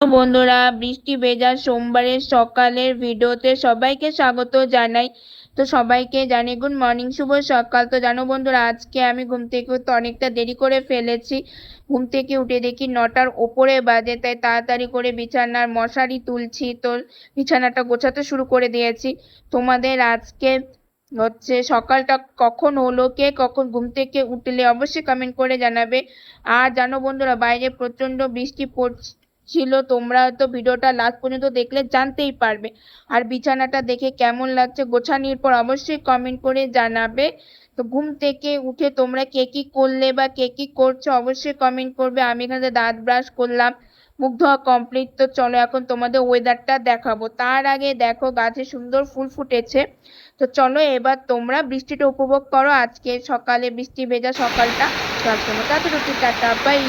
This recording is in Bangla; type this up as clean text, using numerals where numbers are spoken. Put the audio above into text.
বন্ধুরা, বৃষ্টি ভেজা সোমবারের সকালের ভিডিওতে সবাইকে স্বাগত জানাই। তো সবাইকে জানি গুড মর্নিং, শুভ সকাল। তো জানো বন্ধুরা, আজকে আমি ঘুম থেকে উঠতে অনেকটা দেরি করে ফেলেছি। ঘুম থেকে উঠে দেখি 9টার ওপরে বাজে, তাই তাড়াতাড়ি করে বিছানার মশারি তুলছি। তো বিছানাটা গোছাতে শুরু করে দিয়েছি। তোমাদের আজকে সকালটা কখন হলো, কে কখন ঘুম থেকে উঠলে অবশ্যই কমেন্ট করে জানাবে। আর জানো বন্ধুরা, বাইরে প্রচন্ড বৃষ্টি পড়ছিল। তোমরা তো ভিডিওটা লাস্ট পর্যন্ত দেখলে জানতেই পারবে। আর বিছানাটা দেখে কেমন লাগছে গোছানোর পর অবশ্যই কমেন্ট করে জানাবে। তো ঘুম থেকে উঠে তোমরা কে কি করলে বা কে কি করছো অবশ্যই কমেন্ট করবে। আমি এখানে দাঁত ব্রাশ করলাম, মুখ ধোয়া কমপ্লিট। তো চলো এখন তোমাদের ওয়েদারটা দেখাবো। তার আগে দেখো গাছে সুন্দর ফুল ফুটেছে। তো চলো এবার তোমরা বৃষ্টিটা উপভোগ করো, আজকে সকালে বৃষ্টি ভেজা সকালটা। চলো টাটা, বাই।